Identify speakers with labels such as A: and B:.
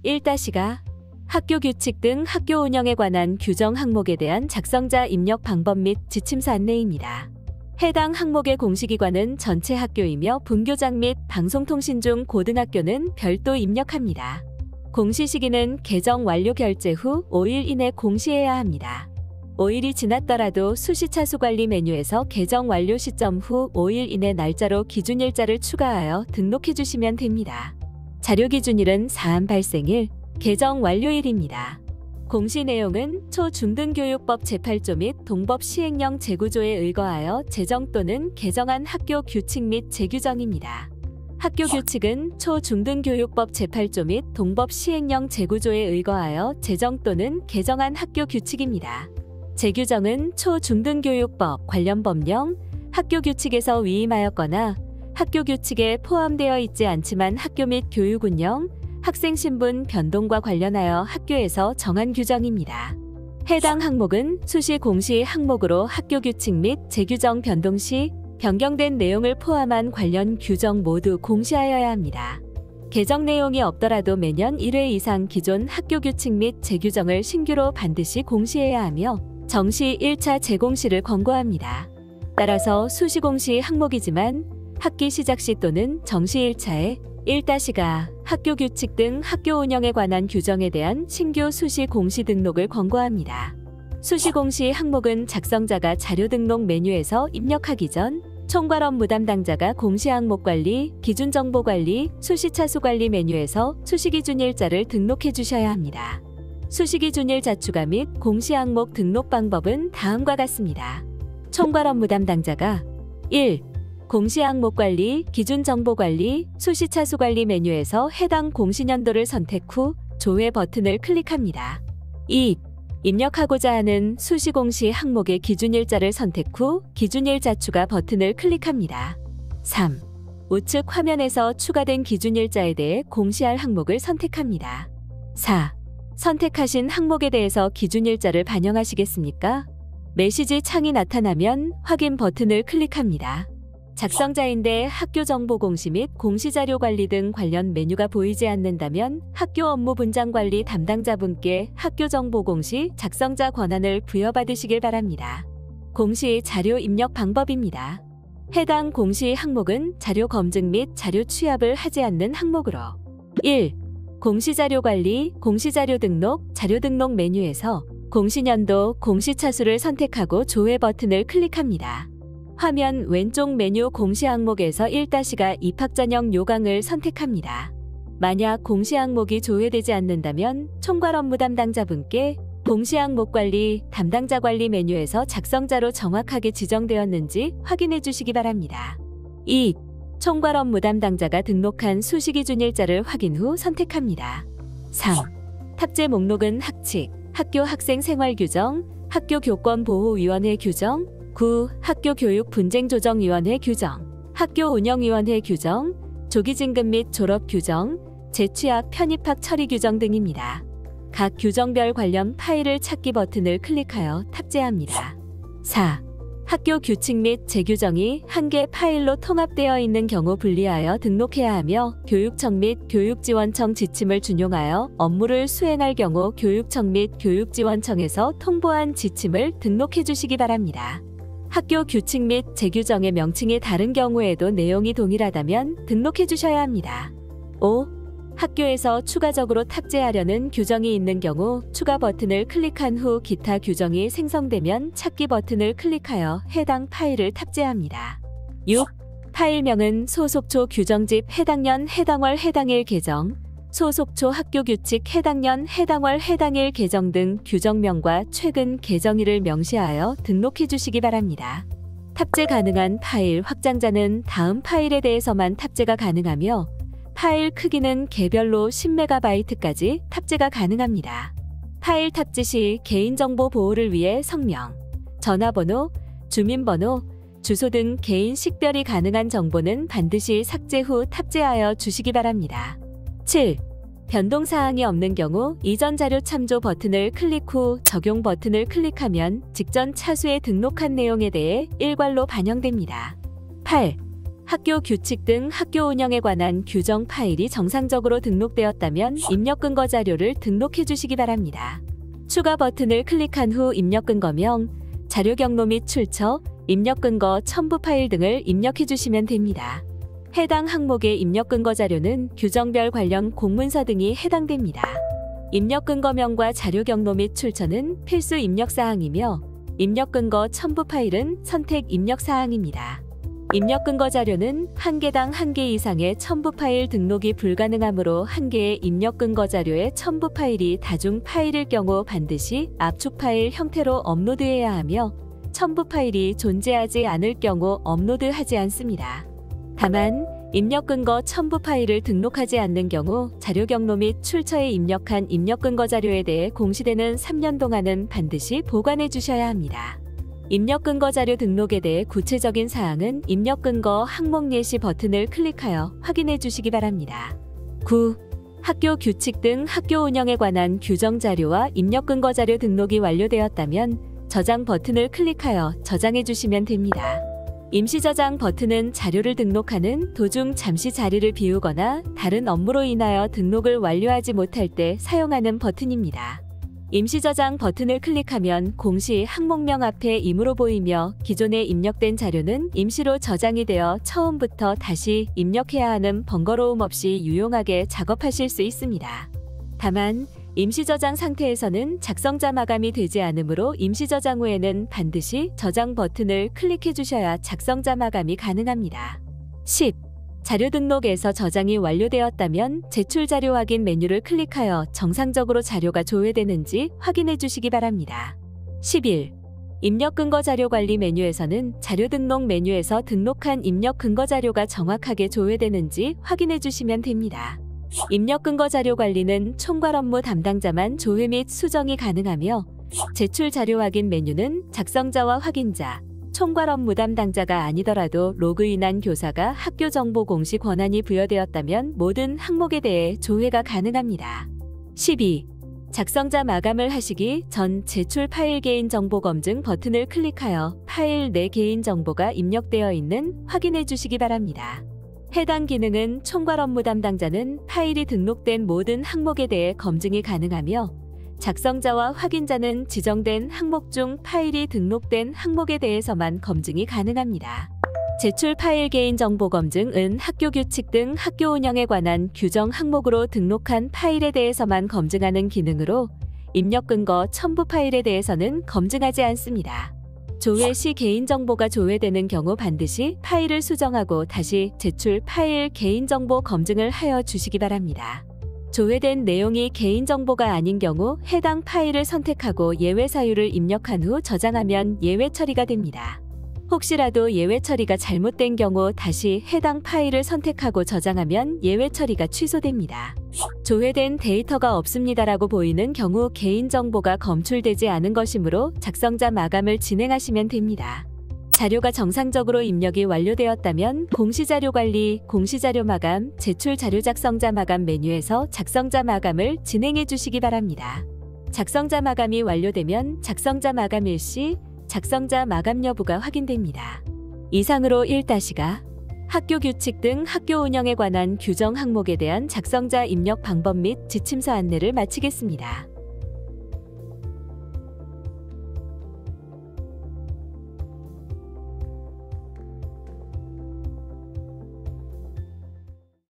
A: 1-가 학교 규칙 등 학교 운영에 관한 규정 항목에 대한 작성자 입력 방법 및 지침서 안내입니다. 해당 항목의 공시기관은 전체 학교이며 분교장 및 방송통신 중 고등학교는 별도 입력합니다. 공시 시기는 개정 완료 결제 후 5일 이내 공시해야 합니다. 5일이 지났더라도 수시차수 관리 메뉴에서 개정 완료 시점 후 5일 이내 날짜로 기준일자를 추가하여 등록해 주시면 됩니다. 자료 기준일은 사안 발생일, 개정 완료일입니다. 공시 내용은 초중등교육법 제8조 및 동법 시행령 제9조에 의거하여 제정 또는 개정한 학교 규칙 및 재규정입니다. 학교 규칙은 초중등교육법 제8조 및 동법 시행령 제9조에 의거하여 제정 또는 개정한 학교 규칙입니다. 재규정은 초중등교육법 관련 법령, 학교 규칙에서 위임하였거나 학교 규칙에 포함되어 있지 않지만 학교 및 교육 운영, 학생 신분 변동과 관련하여 학교에서 정한 규정입니다. 해당 항목은 수시 공시 항목으로 학교 규칙 및 재규정 변동 시 변경된 내용을 포함한 관련 규정 모두 공시하여야 합니다. 개정 내용이 없더라도 매년 1회 이상 기존 학교 규칙 및 재규정을 신규로 반드시 공시해야 하며 정시 1차 재공시를 권고합니다. 따라서 수시 공시 항목이지만 학기 시작 시 또는 정시 1차에 1-가 학교 규칙 등 학교 운영에 관한 규정에 대한 신규 수시 공시 등록을 권고합니다. 수시 공시 항목은 작성자가 자료 등록 메뉴에서 입력하기 전 총괄 업무 담당자가 공시 항목 관리, 기준 정보 관리, 수시 차수 관리 메뉴에서 수시 기준 일자를 등록해 주셔야 합니다. 수시 기준 일자 추가 및 공시 항목 등록 방법은 다음과 같습니다. 총괄 업무 담당자가 1. 공시 항목 관리, 기준 정보 관리, 수시 차수 관리 메뉴에서 해당 공시년도를 선택 후 조회 버튼을 클릭합니다. 2. 입력하고자 하는 수시 공시 항목의 기준일자를 선택 후 기준일자 추가 버튼을 클릭합니다. 3. 우측 화면에서 추가된 기준일자에 대해 공시할 항목을 선택합니다. 4. 선택하신 항목에 대해서 기준일자를 반영하시겠습니까? 메시지 창이 나타나면 확인 버튼을 클릭합니다. 작성자인데 학교 정보 공시 및 공시자료 관리 등 관련 메뉴가 보이지 않는다면 학교 업무 분장 관리 담당자분께 학교 정보 공시 작성자 권한을 부여받으시길 바랍니다. 공시 자료 입력 방법입니다. 해당 공시 항목은 자료 검증 및 자료 취합을 하지 않는 항목으로 1. 공시자료 관리, 공시자료 등록, 자료 등록 메뉴에서 공시년도, 공시차수를 선택하고 조회 버튼을 클릭합니다. 화면 왼쪽 메뉴 공시 항목에서 1-가 입학 전형 요강을 선택합니다. 만약 공시 항목이 조회되지 않는다면 총괄 업무 담당자분께 공시 항목 관리, 담당자 관리 메뉴에서 작성자로 정확하게 지정되었는지 확인해 주시기 바랍니다. 2. 총괄 업무 담당자가 등록한 수시 기준 일자를 확인 후 선택합니다. 3. 탑재 목록은 학칙, 학교 학생 생활 규정, 학교 교권보호위원회 규정, 9. 학교 교육 분쟁 조정위원회 규정, 학교 운영위원회 규정, 조기 진급 및 졸업 규정, 재취학 편입학 처리 규정 등입니다. 각 규정별 관련 파일을 찾기 버튼을 클릭하여 탑재합니다. 4. 학교 규칙 및 재규정이 한 개 파일로 통합되어 있는 경우 분리하여 등록해야 하며 교육청 및 교육지원청 지침을 준용하여 업무를 수행할 경우 교육청 및 교육지원청에서 통보한 지침을 등록해 주시기 바랍니다. 학교 규칙 및 재규정의 명칭이 다른 경우에도 내용이 동일하다면 등록해 주셔야 합니다. 5. 학교에서 추가적으로 탑재하려는 규정이 있는 경우 추가 버튼을 클릭한 후 기타 규정이 생성되면 찾기 버튼을 클릭하여 해당 파일을 탑재합니다. 6. 파일명은 소속초 규정집 해당년 해당월 해당일 개정, 소속초 학교 규칙 해당년 해당월 해당일 개정 등 규정명과 최근 개정일을 명시하여 등록해 주시기 바랍니다. 탑재 가능한 파일 확장자는 다음 파일에 대해서만 탑재가 가능하며 파일 크기는 개별로 10MB까지 탑재가 가능합니다. 파일 탑재 시 개인정보 보호를 위해 성명, 전화번호, 주민번호, 주소 등 개인 식별이 가능한 정보는 반드시 삭제 후 탑재하여 주시기 바랍니다. 7. 변동사항이 없는 경우 이전 자료 참조 버튼을 클릭 후 적용 버튼을 클릭하면 직전 차수에 등록한 내용에 대해 일괄로 반영됩니다. 8. 학교 규칙 등 학교 운영에 관한 규정 파일이 정상적으로 등록되었다면 입력 근거 자료를 등록해 주시기 바랍니다. 추가 버튼을 클릭한 후 입력 근거명, 자료 경로 및 출처, 입력 근거 첨부 파일 등을 입력해 주시면 됩니다. 해당 항목의 입력 근거 자료는 규정별 관련 공문서 등이 해당됩니다. 입력 근거명과 자료 경로 및 출처는 필수 입력 사항이며 입력 근거 첨부 파일은 선택 입력 사항입니다. 입력 근거 자료는 한 개당 1개 이상의 첨부 파일 등록이 불가능하므로 한 개의 입력 근거 자료의 첨부 파일이 다중 파일일 경우 반드시 압축 파일 형태로 업로드해야 하며 첨부 파일이 존재하지 않을 경우 업로드하지 않습니다. 다만 입력 근거 첨부 파일을 등록하지 않는 경우 자료 경로 및 출처에 입력한 입력 근거 자료에 대해 공시되는 3년 동안은 반드시 보관해 주셔야 합니다. 입력 근거 자료 등록에 대해 구체적인 사항은 입력 근거 항목 예시 버튼을 클릭하여 확인해 주시기 바랍니다. 9. 학교 규칙 등 학교 운영에 관한 규정 자료와 입력 근거 자료 등록이 완료되었다면 저장 버튼을 클릭하여 저장해 주시면 됩니다. 임시 저장 버튼은 자료를 등록하는 도중 잠시 자리를 비우거나 다른 업무로 인하여 등록을 완료하지 못할 때 사용하는 버튼입니다. 임시 저장 버튼을 클릭하면 공시 항목명 앞에 임으로 보이며 기존에 입력된 자료는 임시로 저장이 되어 처음부터 다시 입력해야 하는 번거로움 없이 유용하게 작업하실 수 있습니다. 다만 임시 저장 상태에서는 작성자 마감이 되지 않으므로 임시 저장 후에는 반드시 저장 버튼을 클릭해 주셔야 작성자 마감이 가능합니다. 10. 자료 등록에서 저장이 완료되었다면 제출 자료 확인 메뉴를 클릭하여 정상적으로 자료가 조회되는지 확인해 주시기 바랍니다. 11. 입력 근거 자료 관리 메뉴에서는 자료 등록 메뉴에서 등록한 입력 근거 자료가 정확하게 조회되는지 확인해 주시면 됩니다. 입력 근거 자료 관리는 총괄 업무 담당자만 조회 및 수정이 가능하며 제출 자료 확인 메뉴는 작성자와 확인자, 총괄 업무 담당자가 아니더라도 로그인한 교사가 학교 정보 공시 권한이 부여되었다면 모든 항목에 대해 조회가 가능합니다. 12. 작성자 마감을 하시기 전 제출 파일 개인정보 검증 버튼을 클릭하여 파일 내 개인정보가 입력되어 있는 확인해 주시기 바랍니다. 해당 기능은 총괄 업무 담당자는 파일이 등록된 모든 항목에 대해 검증이 가능하며 작성자와 확인자는 지정된 항목 중 파일이 등록된 항목에 대해서만 검증이 가능합니다. 제출 파일 개인정보 검증은 학교 규칙 등 학교 운영에 관한 규정 항목으로 등록한 파일에 대해서만 검증하는 기능으로 입력 근거 첨부 파일에 대해서는 검증하지 않습니다. 조회 시 개인정보가 조회되는 경우 반드시 파일을 수정하고 다시 제출 파일 개인정보 검증을 하여 주시기 바랍니다. 조회된 내용이 개인정보가 아닌 경우 해당 파일을 선택하고 예외 사유를 입력한 후 저장하면 예외 처리가 됩니다. 혹시라도 예외 처리가 잘못된 경우 다시 해당 파일을 선택하고 저장하면 예외 처리가 취소됩니다. 조회된 데이터가 없습니다라고 보이는 경우 개인정보가 검출되지 않은 것이므로 작성자 마감을 진행하시면 됩니다. 자료가 정상적으로 입력이 완료되었다면 공시자료 관리, 공시자료 마감, 제출 자료 작성자 마감 메뉴에서 작성자 마감을 진행해 주시기 바랍니다. 작성자 마감이 완료되면 작성자 마감 일시, 작성자 마감 여부가 확인됩니다. 이상으로 1-가 학교 규칙 등 학교 운영에 관한 규정 항목에 대한 작성자 입력 방법 및 지침서 안내를 마치겠습니다.